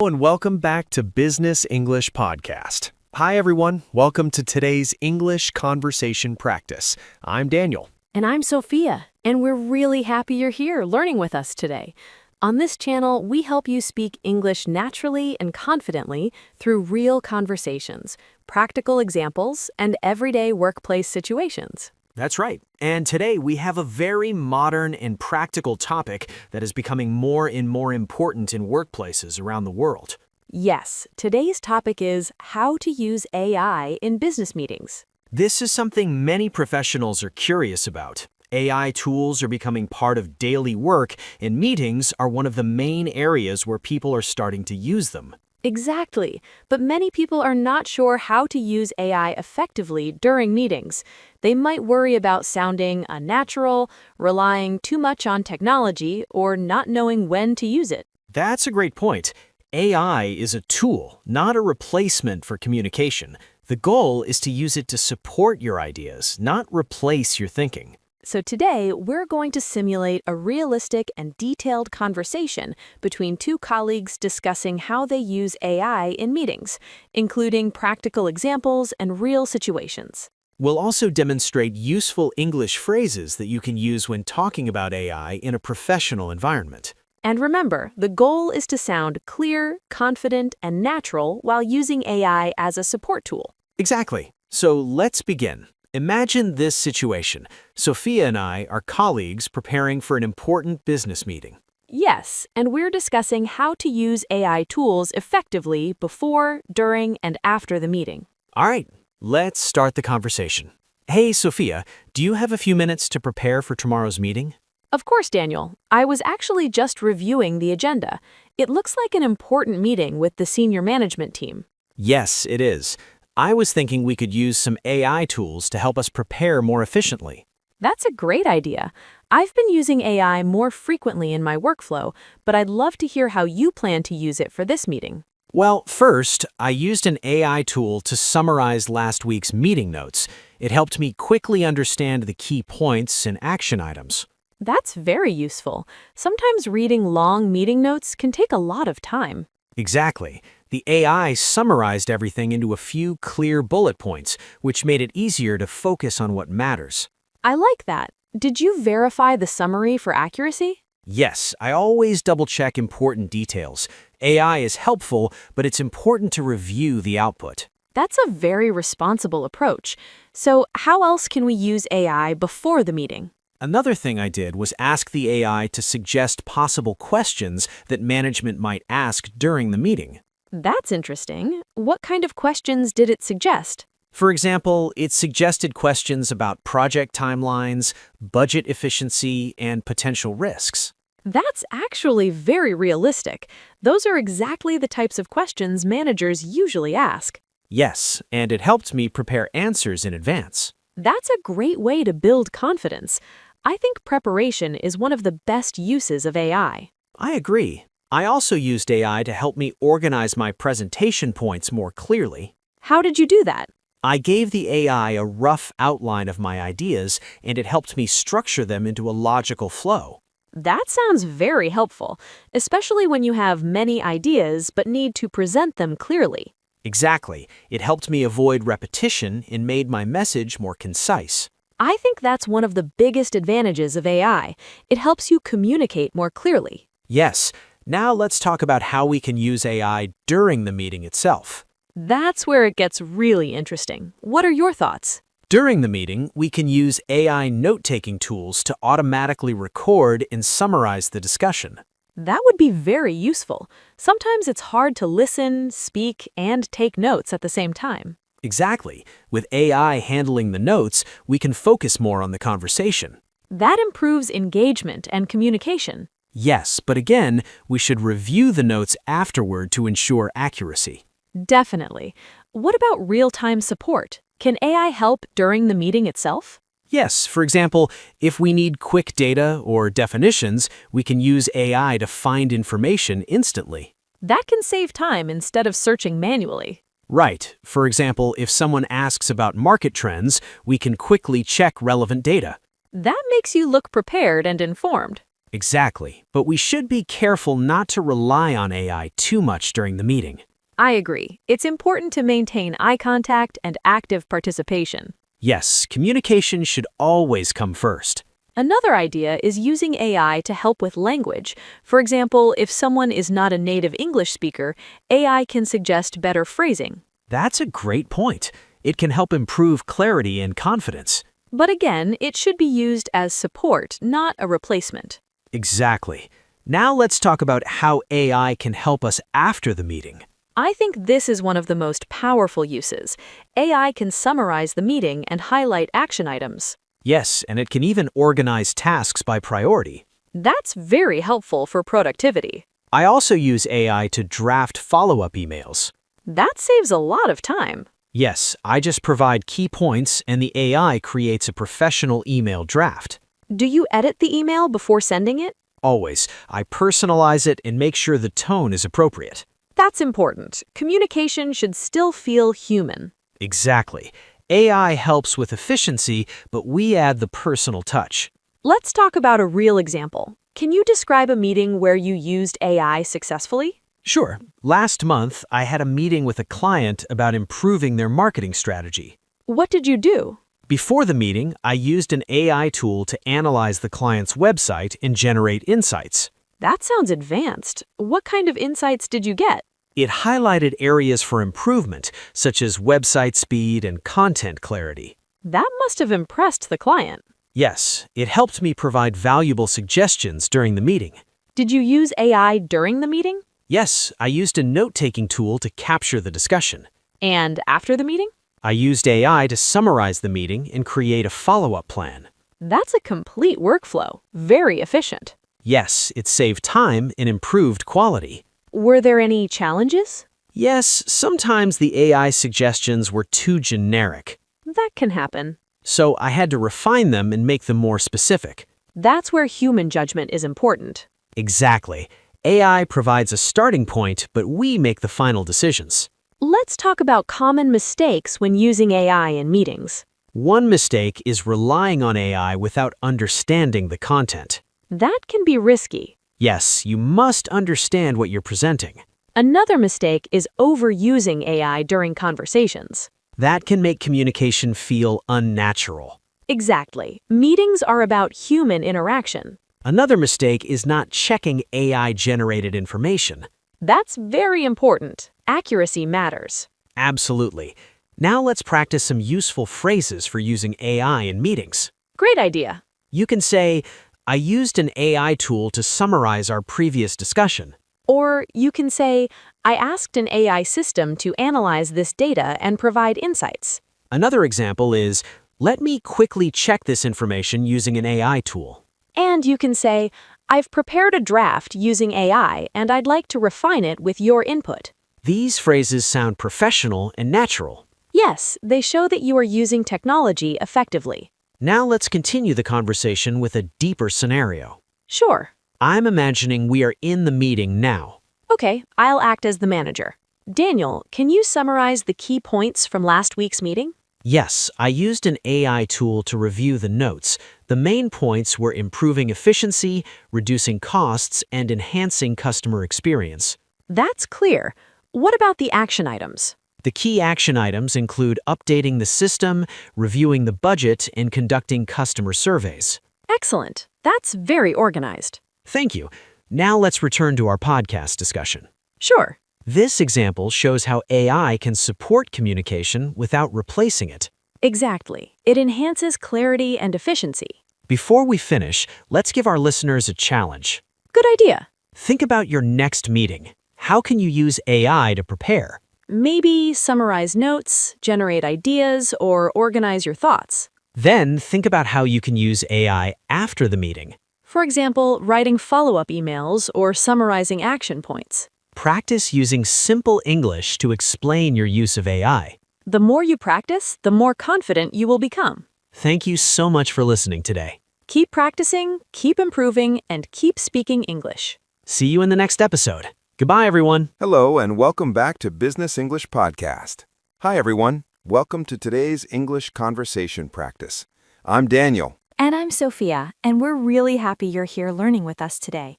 And welcome back to Business English Podcast. Hi, everyone. Welcome to today's English conversation practice. I'm Daniel. And I'm Sophia, and we're really happy you're here learning with us today. On this channel, we help you speak English naturally and confidently through real conversations, practical examples, and everyday workplace situations. That's right. And today we have a very modern and practical topic that is becoming more and more important in workplaces around the world. Yes, today's topic is how to use AI in business meetings. This is something many professionals are curious about. AI tools are becoming part of daily work, and meetings are one of the main areas where people are starting to use them. Exactly, but many people are not sure how to use AI effectively during meetings. They might worry about sounding unnatural, relying too much on technology, or not knowing when to use it. That's a great point. AI is a tool, not a replacement for communication. The goal is to use it to support your ideas, not replace your thinking. So today, we're going to simulate a realistic and detailed conversation between two colleagues discussing how they use AI in meetings, including practical examples and real situations. We'll also demonstrate useful English phrases that you can use when talking about AI in a professional environment. And remember, the goal is to sound clear, confident, and natural while using AI as a support tool. Exactly. So let's begin. Imagine this situation. Sophia and I are colleagues preparing for an important business meeting. Yes, and we're discussing how to use AI tools effectively before, during, and after the meeting. All right, let's start the conversation. Hey, Sophia, do you have a few minutes to prepare for tomorrow's meeting? Of course, Daniel. I was actually just reviewing the agenda. It looks like an important meeting with the senior management team. Yes, it is. I was thinking we could use some AI tools to help us prepare more efficiently. That's a great idea. I've been using AI more frequently in my workflow, but I'd love to hear how you plan to use it for this meeting. Well, first, I used an AI tool to summarize last week's meeting notes. It helped me quickly understand the key points and action items. That's very useful. Sometimes reading long meeting notes can take a lot of time. Exactly. The AI summarized everything into a few clear bullet points, which made it easier to focus on what matters. I like that. Did you verify the summary for accuracy? Yes, I always double-check important details. AI is helpful, but it's important to review the output. That's a very responsible approach. So, how else can we use AI before the meeting? Another thing I did was ask the AI to suggest possible questions that management might ask during the meeting. That's interesting. What kind of questions did it suggest? For example, it suggested questions about project timelines, budget efficiency, and potential risks. That's actually very realistic. Those are exactly the types of questions managers usually ask. Yes, and it helped me prepare answers in advance. That's a great way to build confidence. I think preparation is one of the best uses of AI. I agree. I also used AI to help me organize my presentation points more clearly. How did you do that? I gave the AI a rough outline of my ideas, and it helped me structure them into a logical flow. That sounds very helpful, especially when you have many ideas but need to present them clearly. Exactly. It helped me avoid repetition and made my message more concise. I think that's one of the biggest advantages of AI. It helps you communicate more clearly. Yes. Now let's talk about how we can use AI during the meeting itself. That's where it gets really interesting. What are your thoughts? During the meeting, we can use AI note-taking tools to automatically record and summarize the discussion. That would be very useful. Sometimes it's hard to listen, speak, and take notes at the same time. Exactly. With AI handling the notes, we can focus more on the conversation. That improves engagement and communication. Yes, but again, we should review the notes afterward to ensure accuracy. Definitely. What about real-time support? Can AI help during the meeting itself? Yes, for example, if we need quick data or definitions, we can use AI to find information instantly. That can save time instead of searching manually. Right. For example, if someone asks about market trends, we can quickly check relevant data. That makes you look prepared and informed. Exactly, but we should be careful not to rely on AI too much during the meeting. I agree. It's important to maintain eye contact and active participation. Yes, communication should always come first. Another idea is using AI to help with language. For example, if someone is not a native English speaker, AI can suggest better phrasing. That's a great point. It can help improve clarity and confidence. But again, it should be used as support, not a replacement. Exactly. Now let's talk about how AI can help us after the meeting. I think this is one of the most powerful uses. AI can summarize the meeting and highlight action items. Yes, and it can even organize tasks by priority. That's very helpful for productivity. I also use AI to draft follow-up emails. That saves a lot of time. Yes, I just provide key points and the AI creates a professional email draft. Do you edit the email before sending it? Always, I personalize it and make sure the tone is appropriate. That's important. Communication should still feel human. Exactly. AI helps with efficiency, but we add the personal touch. Let's talk about a real example. Can you describe a meeting where you used AI successfully? Sure. Last month, I had a meeting with a client about improving their marketing strategy. What did you do? Before the meeting, I used an AI tool to analyze the client's website and generate insights. That sounds advanced. What kind of insights did you get? It highlighted areas for improvement, such as website speed and content clarity. That must have impressed the client. Yes, it helped me provide valuable suggestions during the meeting. Did you use AI during the meeting? Yes, I used a note-taking tool to capture the discussion. And after the meeting? I used AI to summarize the meeting and create a follow-up plan. That's a complete workflow. Very efficient. Yes, it saved time and improved quality. Were there any challenges? Yes, sometimes the AI suggestions were too generic. That can happen. So I had to refine them and make them more specific. That's where human judgment is important. Exactly. AI provides a starting point, but we make the final decisions. Let's talk about common mistakes when using AI in meetings. One mistake is relying on AI without understanding the content. That can be risky. Yes, you must understand what you're presenting. Another mistake is overusing AI during conversations. That can make communication feel unnatural. Exactly. Meetings are about human interaction. Another mistake is not checking AI-generated information. That's very important. Accuracy matters. Absolutely. Now let's practice some useful phrases for using AI in meetings. Great idea. You can say, I used an AI tool to summarize our previous discussion. Or you can say, I asked an AI system to analyze this data and provide insights. Another example is, let me quickly check this information using an AI tool. And you can say, I've prepared a draft using AI and I'd like to refine it with your input. These phrases sound professional and natural. Yes, they show that you are using technology effectively. Now let's continue the conversation with a deeper scenario. Sure. I'm imagining we are in the meeting now. Okay, I'll act as the manager. Daniel, can you summarize the key points from last week's meeting? Yes, I used an AI tool to review the notes. The main points were improving efficiency, reducing costs, and enhancing customer experience. That's clear. What about the action items? The key action items include updating the system, reviewing the budget, and conducting customer surveys. Excellent. That's very organized. Thank you. Now let's return to our podcast discussion. Sure. This example shows how AI can support communication without replacing it. Exactly. It enhances clarity and efficiency. Before we finish, let's give our listeners a challenge. Good idea. Think about your next meeting. How can you use AI to prepare? Maybe summarize notes, generate ideas, or organize your thoughts. Then think about how you can use AI after the meeting. For example, writing follow-up emails or summarizing action points. Practice using simple English to explain your use of AI. The more you practice, the more confident you will become. Thank you so much for listening today. Keep practicing, keep improving, and keep speaking English. See you in the next episode. Goodbye, everyone. Hello, and welcome back to Business English Podcast. Hi, everyone. Welcome to today's English conversation practice. I'm Daniel. And I'm Sophia, and we're really happy you're here learning with us today.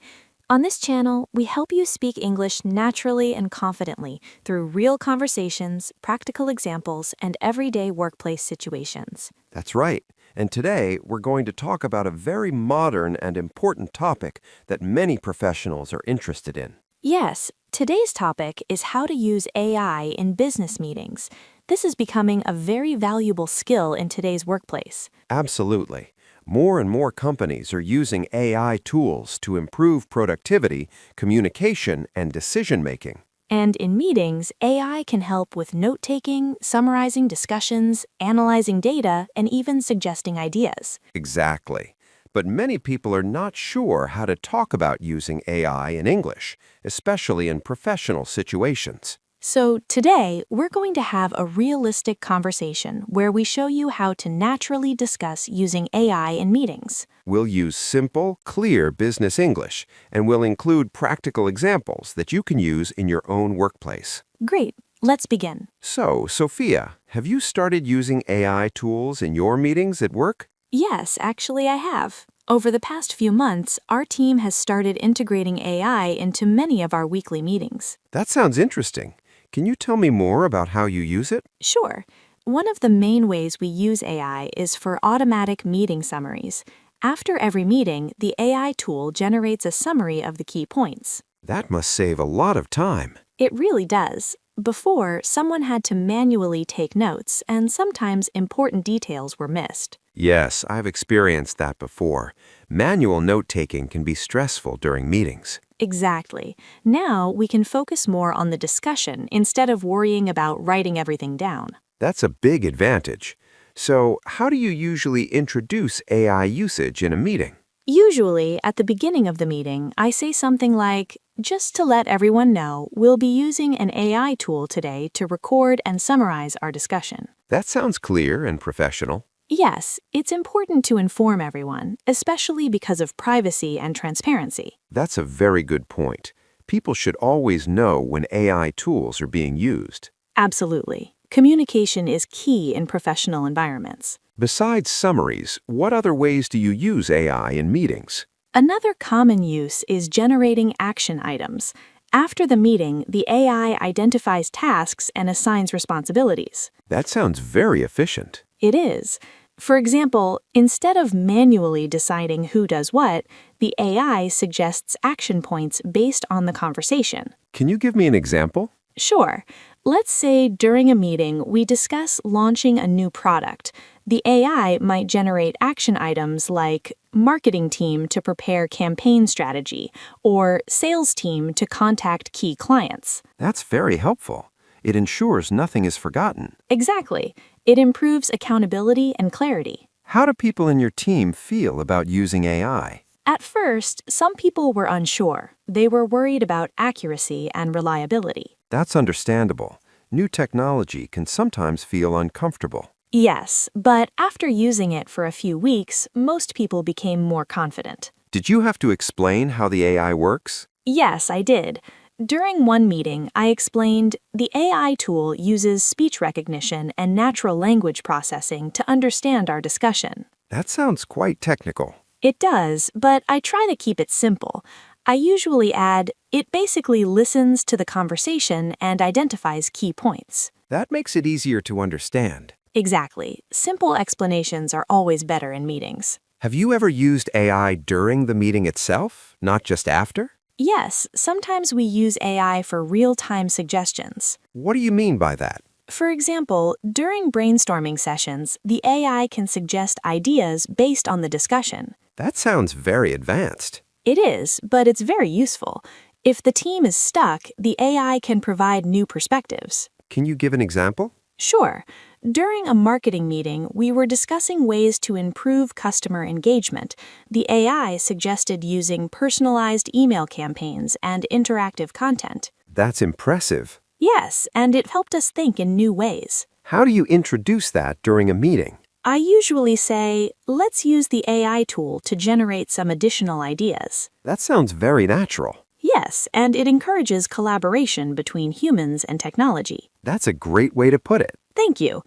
On this channel, we help you speak English naturally and confidently through real conversations, practical examples, and everyday workplace situations. That's right. And today, we're going to talk about a very modern and important topic that many professionals are interested in. Yes, today's topic is how to use AI in business meetings. This is becoming a very valuable skill in today's workplace. Absolutely. More and more companies are using AI tools to improve productivity, communication, and decision-making. And in meetings, AI can help with note-taking, summarizing discussions, analyzing data, and even suggesting ideas. Exactly. But many people are not sure how to talk about using AI in English, especially in professional situations. So today, we're going to have a realistic conversation where we show you how to naturally discuss using AI in meetings. We'll use simple, clear business English, and we'll include practical examples that you can use in your own workplace. Great, let's begin. So, Sophia, have you started using AI tools in your meetings at work? Yes, actually I have. Over the past few months, our team has started integrating AI into many of our weekly meetings. That sounds interesting. Can you tell me more about how you use it? Sure. One of the main ways we use AI is for automatic meeting summaries. After every meeting, the AI tool generates a summary of the key points. That must save a lot of time. It really does. Before, someone had to manually take notes, and sometimes important details were missed. Yes, I've experienced that before. Manual note-taking can be stressful during meetings. Exactly. Now we can focus more on the discussion instead of worrying about writing everything down. That's a big advantage. So, how do you usually introduce AI usage in a meeting? Usually, at the beginning of the meeting, I say something like, just to let everyone know, we'll be using an AI tool today to record and summarize our discussion. That sounds clear and professional. Yes, it's important to inform everyone, especially because of privacy and transparency. That's a very good point. People should always know when AI tools are being used. Absolutely. Communication is key in professional environments. Besides summaries, what other ways do you use AI in meetings? Another common use is generating action items. After the meeting, the AI identifies tasks and assigns responsibilities. That sounds very efficient. It is. For example, instead of manually deciding who does what, the AI suggests action points based on the conversation. Can you give me an example? Sure. Let's say during a meeting we discuss launching a new product. The AI might generate action items like marketing team to prepare campaign strategy or sales team to contact key clients. That's very helpful. It ensures nothing is forgotten. Exactly. It improves accountability and clarity. How do people in your team feel about using AI? At first, some people were unsure. They were worried about accuracy and reliability. That's understandable. New technology can sometimes feel uncomfortable. Yes, but after using it for a few weeks, most people became more confident. Did you have to explain how the AI works? Yes, I did. During one meeting, I explained the AI tool uses speech recognition and natural language processing to understand our discussion. That sounds quite technical. It does, but I try to keep it simple. I usually add, it basically listens to the conversation and identifies key points. That makes it easier to understand. Exactly. Simple explanations are always better in meetings. Have you ever used AI during the meeting itself, not just after? Yes, sometimes we use AI for real-time suggestions. What do you mean by that? For example, during brainstorming sessions, the AI can suggest ideas based on the discussion. That sounds very advanced. It is, but it's very useful. If the team is stuck, the AI can provide new perspectives. Can you give an example? Sure. During a marketing meeting, we were discussing ways to improve customer engagement. The AI suggested using personalized email campaigns and interactive content. That's impressive. Yes, and it helped us think in new ways. How do you introduce that during a meeting? I usually say, let's use the AI tool to generate some additional ideas. That sounds very natural. Yes, and it encourages collaboration between humans and technology. That's a great way to put it. Thank you.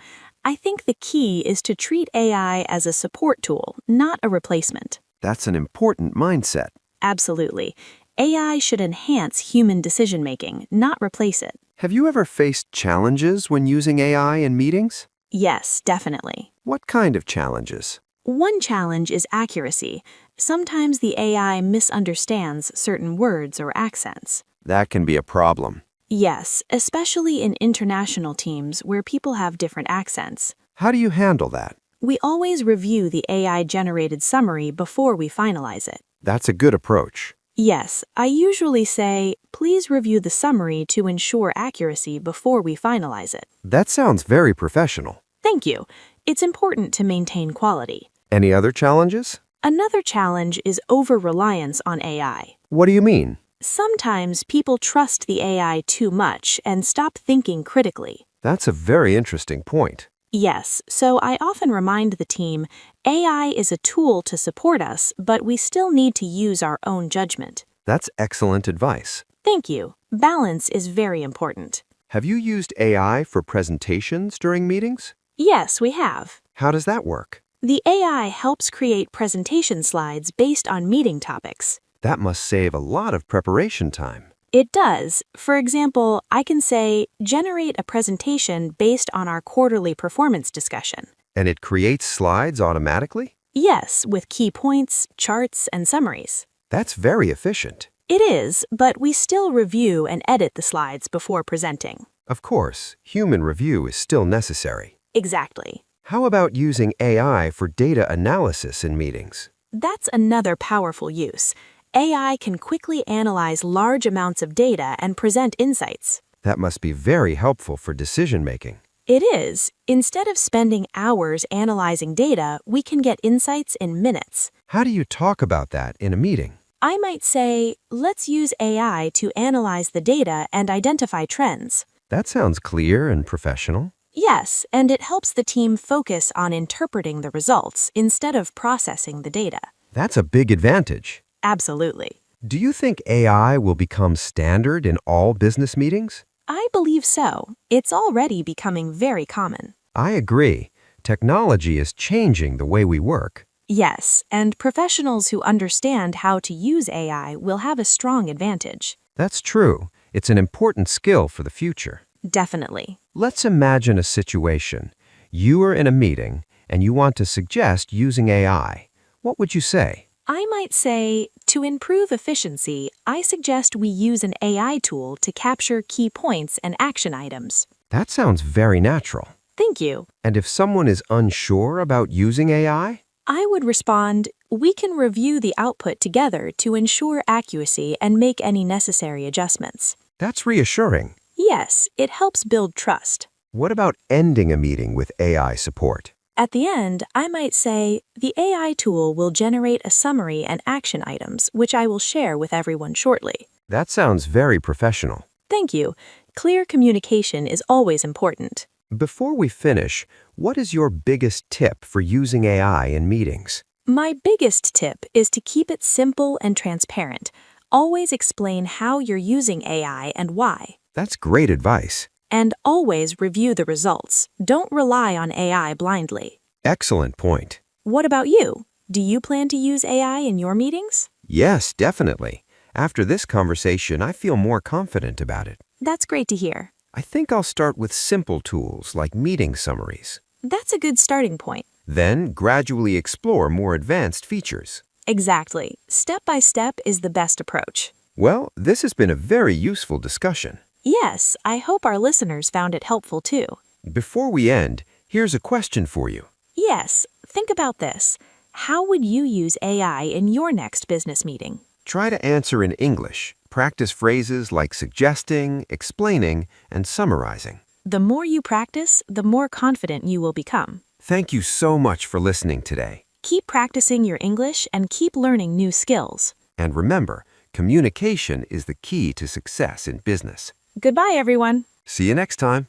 I think the key is to treat AI as a support tool, not a replacement. That's an important mindset. Absolutely. AI should enhance human decision-making, not replace it. Have you ever faced challenges when using AI in meetings? Yes, definitely. What kind of challenges? One challenge is accuracy. Sometimes the AI misunderstands certain words or accents. That can be a problem. Yes, especially in international teams where people have different accents. How do you handle that? We always review the AI-generated summary before we finalize it. That's a good approach. Yes, I usually say, please review the summary to ensure accuracy before we finalize it. That sounds very professional. Thank you. It's important to maintain quality. Any other challenges? Another challenge is over-reliance on AI. What do you mean? Sometimes people trust the AI too much and stop thinking critically. That's a very interesting point. Yes, so I often remind the team, AI is a tool to support us, but we still need to use our own judgment. That's excellent advice. Thank you. Balance is very important. Have you used AI for presentations during meetings? Yes, we have. How does that work? The AI helps create presentation slides based on meeting topics. That must save a lot of preparation time. It does. For example, I can say, generate a presentation based on our quarterly performance discussion. And it creates slides automatically? Yes, with key points, charts, and summaries. That's very efficient. It is, but we still review and edit the slides before presenting. Of course, human review is still necessary. Exactly. How about using AI for data analysis in meetings? That's another powerful use. AI can quickly analyze large amounts of data and present insights. That must be very helpful for decision-making. It is. Instead of spending hours analyzing data, we can get insights in minutes. How do you talk about that in a meeting? I might say, let's use AI to analyze the data and identify trends. That sounds clear and professional. Yes, and it helps the team focus on interpreting the results instead of processing the data. That's a big advantage. Absolutely. Do you think AI will become standard in all business meetings? I believe so. It's already becoming very common. I agree. Technology is changing the way we work. Yes, and professionals who understand how to use AI will have a strong advantage. That's true. It's an important skill for the future. Definitely. Let's imagine a situation. You are in a meeting and you want to suggest using AI. What would you say? I might say, to improve efficiency, I suggest we use an AI tool to capture key points and action items. That sounds very natural. Thank you. And if someone is unsure about using AI? I would respond, we can review the output together to ensure accuracy and make any necessary adjustments. That's reassuring. Yes, it helps build trust. What about ending a meeting with AI support? At the end, I might say, the AI tool will generate a summary and action items, which I will share with everyone shortly. That sounds very professional. Thank you. Clear communication is always important. Before we finish, what is your biggest tip for using AI in meetings? My biggest tip is to keep it simple and transparent. Always explain how you're using AI and why. That's great advice. And always review the results. Don't rely on AI blindly. Excellent point. What about you? Do you plan to use AI in your meetings? Yes, definitely. After this conversation, I feel more confident about it. That's great to hear. I think I'll start with simple tools like meeting summaries. That's a good starting point. Then gradually explore more advanced features. Exactly. Step by step is the best approach. Well, this has been a very useful discussion. Yes, I hope our listeners found it helpful too. Before we end, here's a question for you. Yes, think about this. How would you use AI in your next business meeting? Try to answer in English. Practice phrases like suggesting, explaining, and summarizing. The more you practice, the more confident you will become. Thank you so much for listening today. Keep practicing your English and keep learning new skills. And remember, communication is the key to success in business. Goodbye, everyone. See you next time.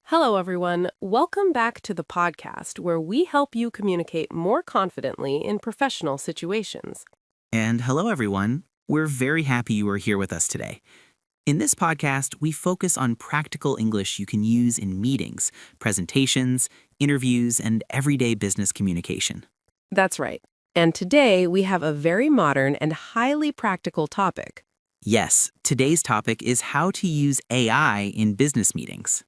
Hello, everyone. Welcome back to the podcast where we help you communicate more confidently in professional situations. And hello, everyone. We're very happy you are here with us today. In this podcast, we focus on practical English you can use in meetings, presentations, interviews, and everyday business communication. That's right. And today we have a very modern and highly practical topic. Yes, today's topic is how to use AI in business meetings.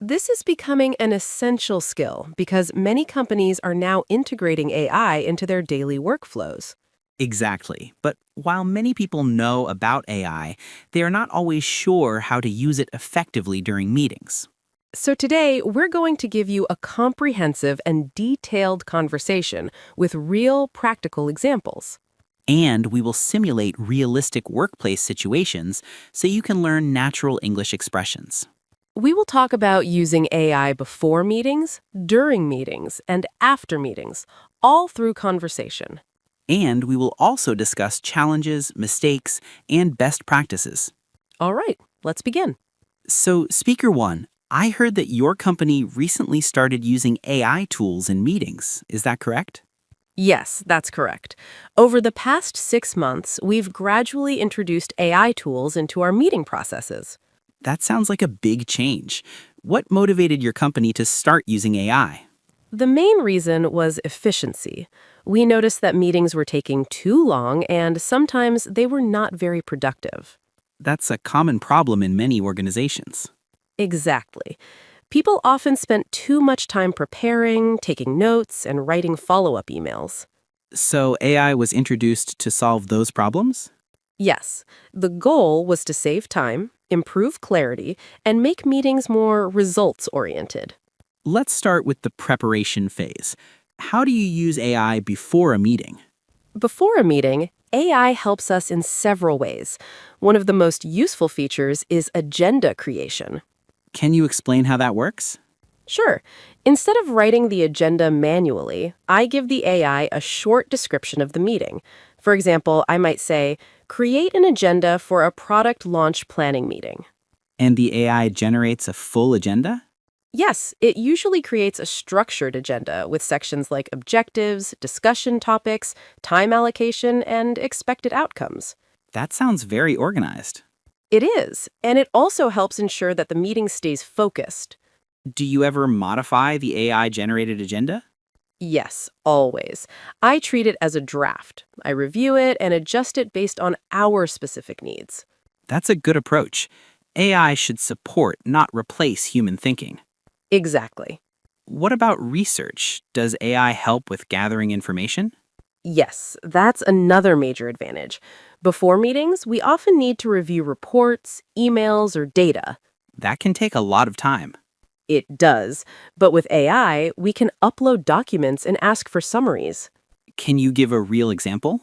This is becoming an essential skill because many companies are now integrating AI into their daily workflows. Exactly. But while many people know about AI, they are not always sure how to use it effectively during meetings. So today, we're going to give you a comprehensive and detailed conversation with real practical examples. And we will simulate realistic workplace situations so you can learn natural English expressions. We will talk about using AI before meetings, during meetings, and after meetings, all through conversation. And we will also discuss challenges, mistakes, and best practices. All right, let's begin. So, Speaker 1, I heard that your company recently started using AI tools in meetings. Is that correct? Yes, that's correct. Over the past 6 months, we've gradually introduced AI tools into our meeting processes. That sounds like a big change. What motivated your company to start using AI? The main reason was efficiency. We noticed that meetings were taking too long and sometimes they were not very productive. That's a common problem in many organizations. Exactly. People often spent too much time preparing, taking notes, and writing follow-up emails. So AI was introduced to solve those problems? Yes, the goal was to save time, improve clarity, and make meetings more results-oriented. Let's start with the preparation phase. How do you use AI before a meeting? Before a meeting, AI helps us in several ways. One of the most useful features is agenda creation. Can you explain how that works? Sure. Instead of writing the agenda manually, I give the AI a short description of the meeting. For example, I might say, create an agenda for a product launch planning meeting. And the AI generates a full agenda? Yes, it usually creates a structured agenda with sections like objectives, discussion topics, time allocation, and expected outcomes. That sounds very organized. It is, and it also helps ensure that the meeting stays focused. Do you ever modify the AI-generated agenda? Yes, always. I treat it as a draft. I review it and adjust it based on our specific needs. That's a good approach. AI should support, not replace human thinking. Exactly. What about research? Does AI help with gathering information? Yes, that's another major advantage. Before meetings, we often need to review reports, emails, or data. That can take a lot of time. It does, but with AI, we can upload documents and ask for summaries. Can you give a real example?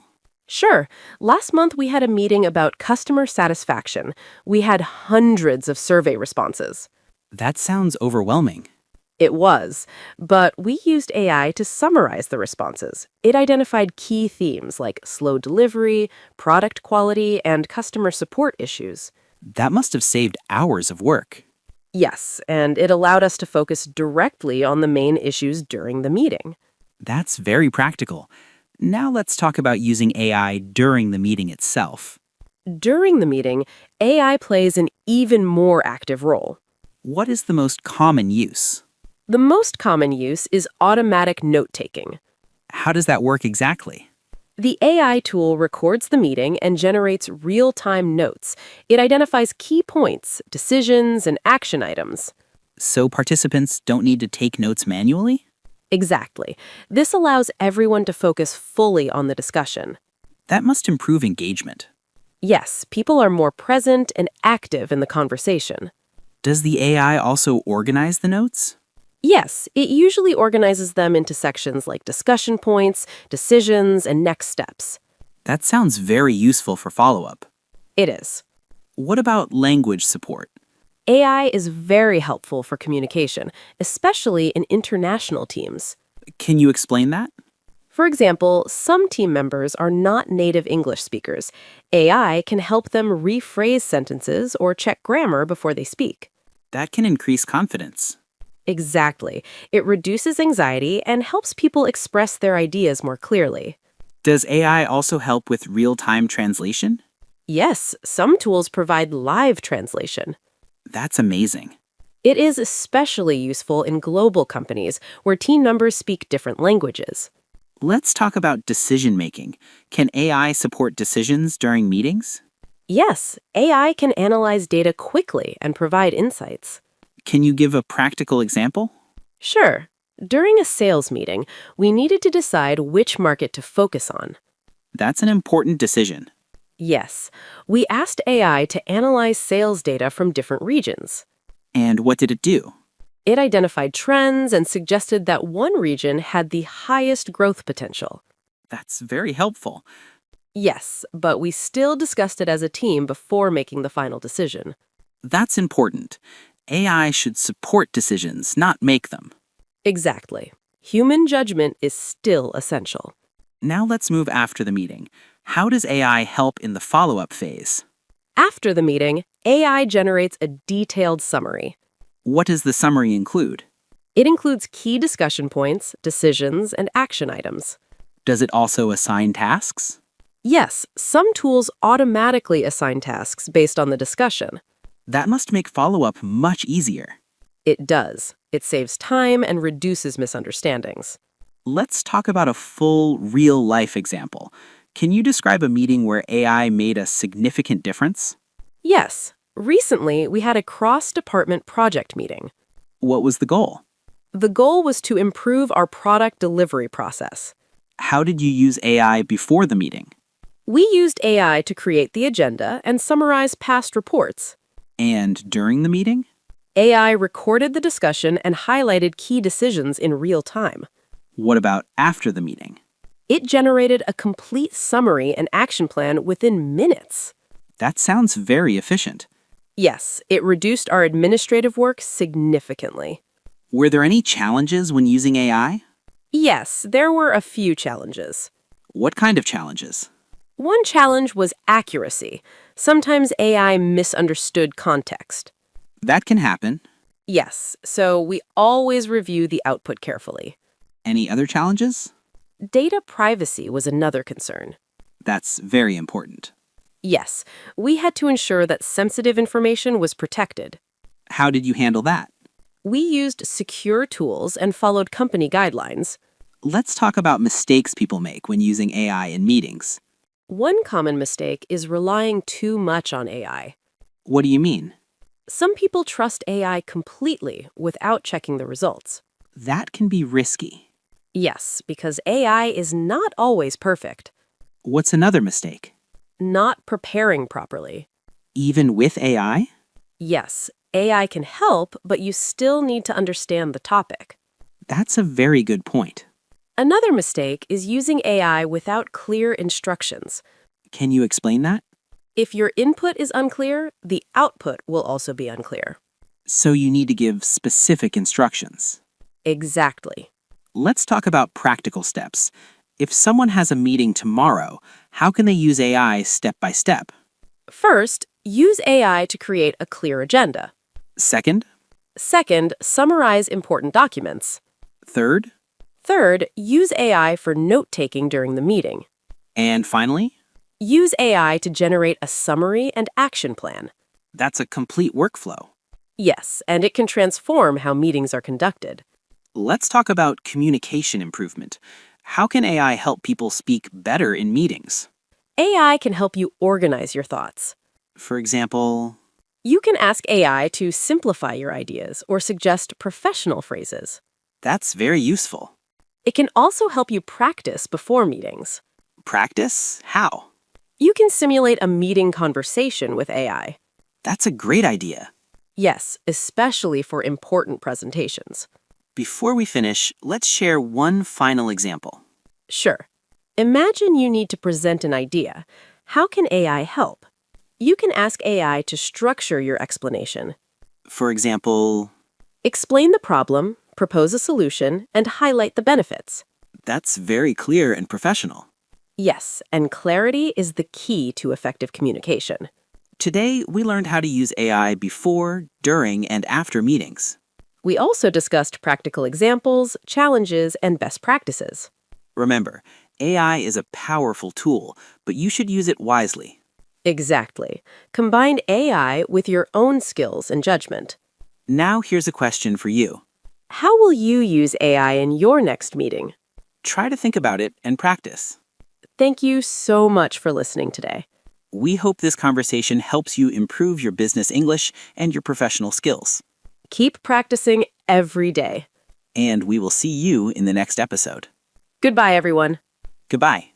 Sure. Last month, we had a meeting about customer satisfaction. We had hundreds of survey responses. That sounds overwhelming. It was, but we used AI to summarize the responses. It identified key themes like slow delivery, product quality, and customer support issues. That must have saved hours of work. Yes, and it allowed us to focus directly on the main issues during the meeting. That's very practical. Now let's talk about using AI during the meeting itself. During the meeting, AI plays an even more active role. What is the most common use? The most common use is automatic note-taking. How does that work exactly? The AI tool records the meeting and generates real-time notes. It identifies key points, decisions, and action items. So participants don't need to take notes manually? Exactly. This allows everyone to focus fully on the discussion. That must improve engagement. Yes, people are more present and active in the conversation. Does the AI also organize the notes? Yes, it usually organizes them into sections like discussion points, decisions, and next steps. That sounds very useful for follow-up. It is. What about language support? AI is very helpful for communication, especially in international teams. Can you explain that? For example, some team members are not native English speakers. AI can help them rephrase sentences or check grammar before they speak. That can increase confidence. Exactly. It reduces anxiety and helps people express their ideas more clearly. Does AI also help with real-time translation? Yes, some tools provide live translation. That's amazing. It is especially useful in global companies where team members speak different languages. Let's talk about decision-making. Can AI support decisions during meetings? Yes, AI can analyze data quickly and provide insights. Can you give a practical example? Sure, during a sales meeting, we needed to decide which market to focus on. That's an important decision. Yes, we asked AI to analyze sales data from different regions. And what did it do? It identified trends and suggested that one region had the highest growth potential. That's very helpful. Yes, but we still discussed it as a team before making the final decision. That's important. AI should support decisions, not make them. Exactly. Human judgment is still essential. Now let's move after the meeting. How does AI help in the follow-up phase? After the meeting, AI generates a detailed summary. What does the summary include? It includes key discussion points, decisions, and action items. Does it also assign tasks? Yes, some tools automatically assign tasks based on the discussion. That must make follow-up much easier. It does. It saves time and reduces misunderstandings. Let's talk about a full, real-life example. Can you describe a meeting where AI made a significant difference? Yes, recently we had a cross-department project meeting. What was the goal? The goal was to improve our product delivery process. How did you use AI before the meeting? We used AI to create the agenda and summarize past reports. And during the meeting? AI recorded the discussion and highlighted key decisions in real time. What about after the meeting? It generated a complete summary and action plan within minutes. That sounds very efficient. Yes, it reduced our administrative work significantly. Were there any challenges when using AI? Yes, there were a few challenges. What kind of challenges? One challenge was accuracy. Sometimes AI misunderstood context. That can happen. Yes, so we always review the output carefully. Any other challenges? Data privacy was another concern. That's very important. Yes, we had to ensure that sensitive information was protected. How did you handle that? We used secure tools and followed company guidelines. Let's talk about mistakes people make when using AI in meetings. One common mistake is relying too much on AI. What do you mean? Some people trust AI completely without checking the results. That can be risky. Yes, because AI is not always perfect. What's another mistake? Not preparing properly. Even with AI? Yes, AI can help, but you still need to understand the topic. That's a very good point. Another mistake is using AI without clear instructions. Can you explain that? If your input is unclear, the output will also be unclear. So you need to give specific instructions. Exactly. Let's talk about practical steps. If someone has a meeting tomorrow, how can they use AI step by step? First, use AI to create a clear agenda. Second? Second, summarize important documents. Third? Third, use AI for note-taking during the meeting. And finally? Use AI to generate a summary and action plan. That's a complete workflow. Yes, and it can transform how meetings are conducted. Let's talk about communication improvement. How can AI help people speak better in meetings? AI can help you organize your thoughts. For example, You can ask AI to simplify your ideas or suggest professional phrases. that's very useful. It can also help you practice before meetings. Practice? How? You can simulate a meeting conversation with AI. That's a great idea. Yes, especially for important presentations. Before we finish, let's share one final example. Sure. Imagine you need to present an idea. How can AI help? You can ask AI to structure your explanation. For example, Explain the problem, propose a solution, and highlight the benefits. that's very clear and professional. Yes, and clarity is the key to effective communication. Today, we learned how to use AI before, during, and after meetings. We also discussed practical examples, challenges, and best practices. Remember, AI is a powerful tool, but you should use it wisely. Exactly. Combine AI with your own skills and judgment. Now here's a question for you. How will you use AI in your next meeting? Try to think about it and practice. Thank you so much for listening today. We hope this conversation helps you improve your business English and your professional skills. Keep practicing every day. And we will see you in the next episode. Goodbye, everyone. Goodbye.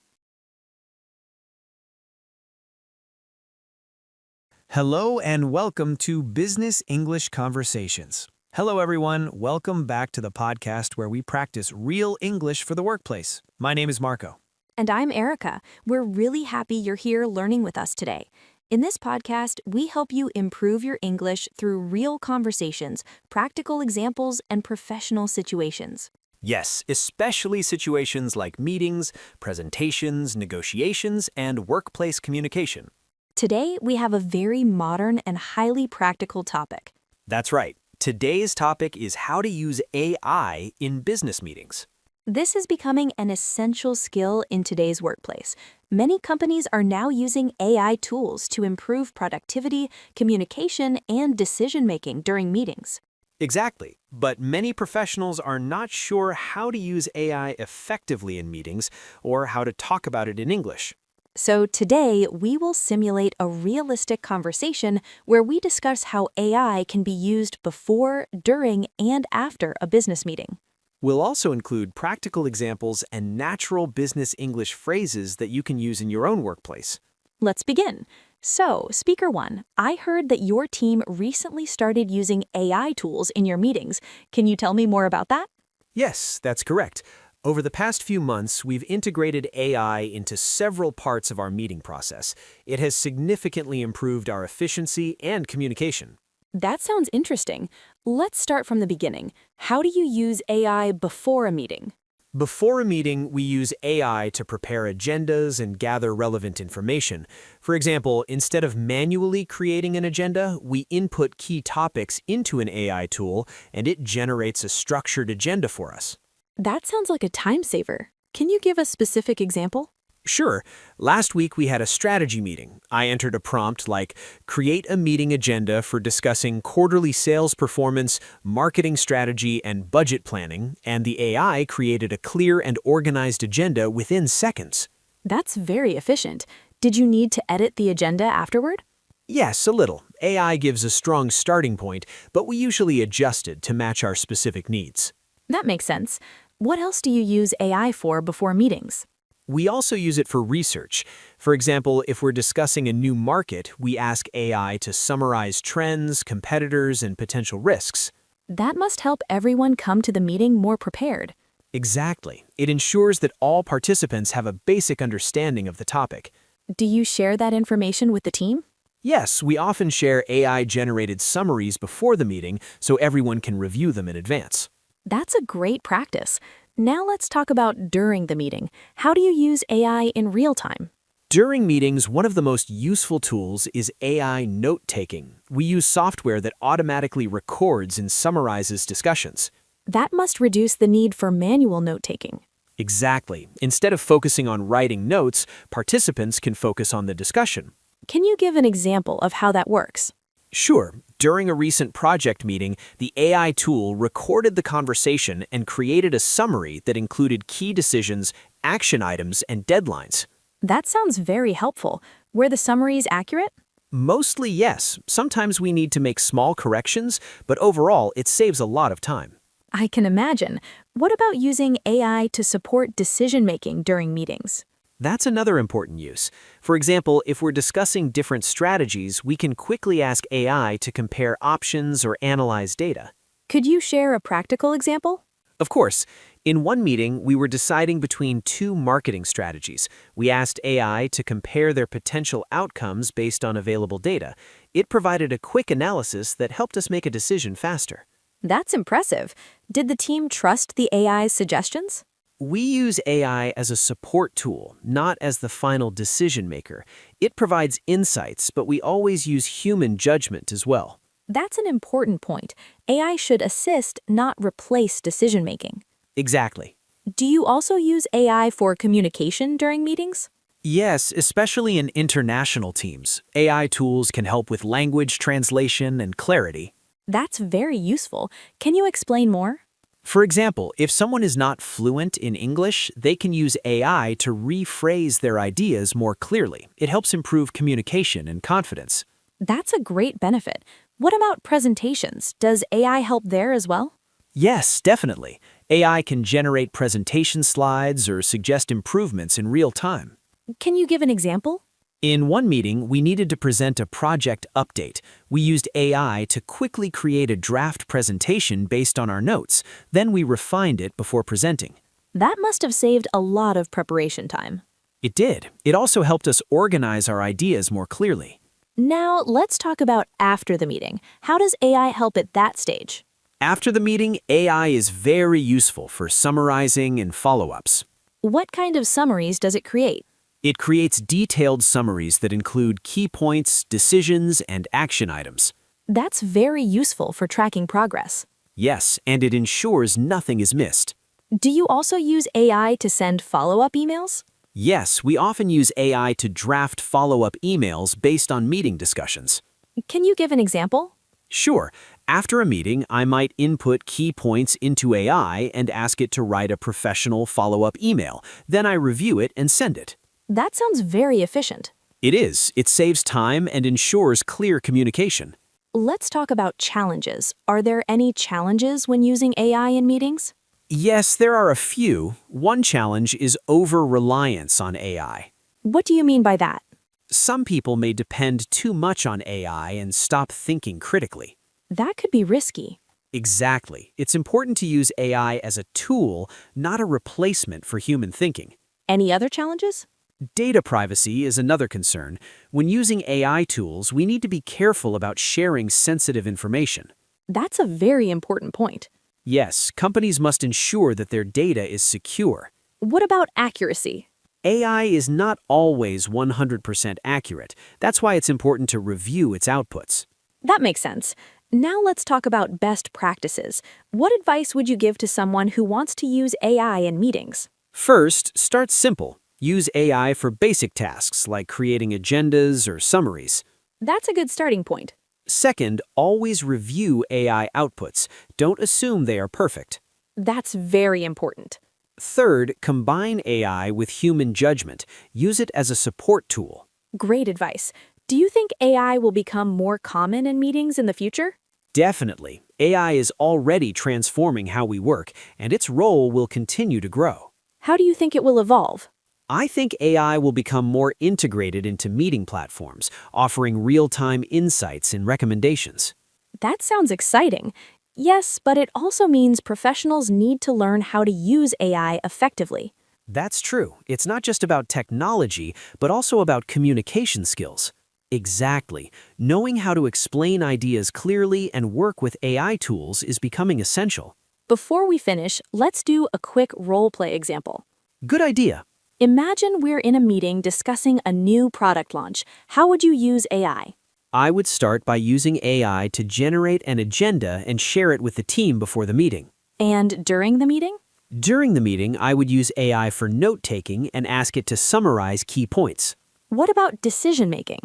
Hello and welcome to Business English Conversations. Hello, everyone. Welcome back to the podcast where we practice real English for the workplace. My name is Marco. And I'm Erica. We're really happy you're here learning with us today. In this podcast, we help you improve your English through real conversations, practical examples, and professional situations. Yes, especially situations like meetings, presentations, negotiations, and workplace communication. Today, we have a very modern and highly practical topic. That's right. Today's topic is how to use AI in business meetings. This is becoming an essential skill in today's workplace. Many companies are now using AI tools to improve productivity, communication, and decision-making during meetings. Exactly. But many professionals are not sure how to use AI effectively in meetings or how to talk about it in English. So today, we will simulate a realistic conversation where we discuss how AI can be used before, during, and after a business meeting. We'll also include practical examples and natural business English phrases that you can use in your own workplace. Let's begin. So, Speaker 1, I heard that your team recently started using AI tools in your meetings. Can you tell me more about that? Yes, that's correct. Over the past few months, we've integrated AI into several parts of our meeting process. It has significantly improved our efficiency and communication. That sounds interesting. Let's start from the beginning. How do you use AI before a meeting? Before a meeting, we use AI to prepare agendas and gather relevant information. For example, instead of manually creating an agenda, we input key topics into an AI tool, and it generates a structured agenda for us. That sounds like a time saver. Can you give a specific example? Sure. Last week we had a strategy meeting. I entered a prompt like, create a meeting agenda for discussing quarterly sales performance, marketing strategy, and budget planning, and the AI created a clear and organized agenda within seconds. That's very efficient. Did you need to edit the agenda afterward? Yes, a little. AI gives a strong starting point, but we usually adjust it to match our specific needs. That makes sense. What else do you use AI for before meetings? We also use it for research. For example, if we're discussing a new market, we ask AI to summarize trends, competitors, and potential risks. That must help everyone come to the meeting more prepared. Exactly. It ensures that all participants have a basic understanding of the topic. Do you share that information with the team? Yes, we often share AI-generated summaries before the meeting so everyone can review them in advance. That's a great practice. Now let's talk about during the meeting. How do you use AI in real time? During meetings, one of the most useful tools is AI note-taking. We use software that automatically records and summarizes discussions. That must reduce the need for manual note-taking. Exactly. Instead of focusing on writing notes, participants can focus on the discussion. Can you give an example of how that works? Sure. During a recent project meeting, the AI tool recorded the conversation and created a summary that included key decisions, action items, and deadlines. That sounds very helpful. Were the summaries accurate? Mostly yes. Sometimes we need to make small corrections, but overall it saves a lot of time. I can imagine. What about using AI to support decision-making during meetings? That's another important use. For example, if we're discussing different strategies, we can quickly ask AI to compare options or analyze data. Could you share a practical example? Of course. In one meeting, we were deciding between two marketing strategies. We asked AI to compare their potential outcomes based on available data. It provided a quick analysis that helped us make a decision faster. That's impressive. Did the team trust the AI's suggestions? We use AI as a support tool, not as the final decision maker. It provides insights, but we always use human judgment as well. That's an important point. AI should assist, not replace decision-making. Exactly. Do you also use AI for communication during meetings? Yes, especially in international teams. AI tools can help with language translation and clarity. That's very useful. Can you explain more? For example, if someone is not fluent in English, they can use AI to rephrase their ideas more clearly. It helps improve communication and confidence. That's a great benefit. What about presentations? Does AI help there as well? Yes, definitely. AI can generate presentation slides or suggest improvements in real time. Can you give an example? In one meeting, we needed to present a project update. We used AI to quickly create a draft presentation based on our notes. Then we refined it before presenting. That must have saved a lot of preparation time. It did. It also helped us organize our ideas more clearly. Now, let's talk about after the meeting. How does AI help at that stage? After the meeting, AI is very useful for summarizing and follow-ups. What kind of summaries does it create? It creates detailed summaries that include key points, decisions, and action items. That's very useful for tracking progress. Yes, and it ensures nothing is missed. Do you also use AI to send follow-up emails? Yes, we often use AI to draft follow-up emails based on meeting discussions. Can you give an example? Sure, after a meeting, I might input key points into AI and ask it to write a professional follow-up email. Then I review it and send it. That sounds very efficient. It is. It saves time and ensures clear communication. Let's talk about challenges. Are there any challenges when using AI in meetings? Yes, there are a few. One challenge is over-reliance on AI. What do you mean by that? Some people may depend too much on AI and stop thinking critically. That could be risky. Exactly. It's important to use AI as a tool, not a replacement for human thinking. Any other challenges? Data privacy is another concern. When using AI tools, we need to be careful about sharing sensitive information. That's a very important point. Yes, companies must ensure that their data is secure. What about accuracy? AI is not always 100% accurate. That's why it's important to review its outputs. That makes sense. Now let's talk about best practices. What advice would you give to someone who wants to use AI in meetings? First, start simple. Use AI for basic tasks like creating agendas or summaries. That's a good starting point. Second, always review AI outputs. Don't assume they are perfect. That's very important. Third, combine AI with human judgment. Use it as a support tool. Great advice. Do you think AI will become more common in meetings in the future? Definitely. AI is already transforming how we work, and its role will continue to grow. How do you think it will evolve? I think AI will become more integrated into meeting platforms, offering real-time insights and recommendations. That sounds exciting. Yes, but it also means professionals need to learn how to use AI effectively. That's true. It's not just about technology, but also about communication skills. Exactly. Knowing how to explain ideas clearly and work with AI tools is becoming essential. Before we finish, let's do a quick role-play example. Good idea. Imagine we're in a meeting discussing a new product launch. How would you use AI? I would start by using AI to generate an agenda and share it with the team before the meeting. And during the meeting? During the meeting, I would use AI for note-taking and ask it to summarize key points. What about decision-making?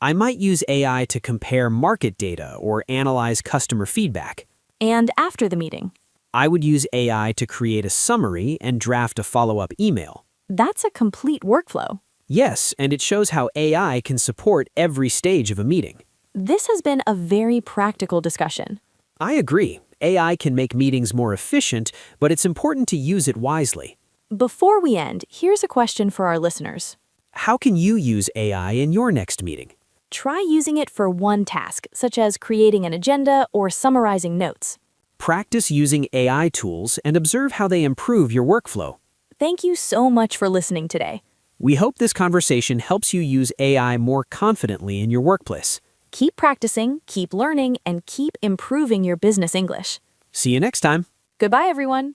I might use AI to compare market data or analyze customer feedback. And after the meeting? I would use AI to create a summary and draft a follow-up email. That's a complete workflow. Yes, and it shows how AI can support every stage of a meeting. This has been a very practical discussion. I agree. AI can make meetings more efficient, but it's important to use it wisely. Before we end, here's a question for our listeners. How can you use AI in your next meeting? Try using it for one task, such as creating an agenda or summarizing notes. Practice using AI tools and observe how they improve your workflow. Thank you so much for listening today. We hope this conversation helps you use AI more confidently in your workplace. Keep practicing, keep learning, and keep improving your business English. See you next time. Goodbye, everyone.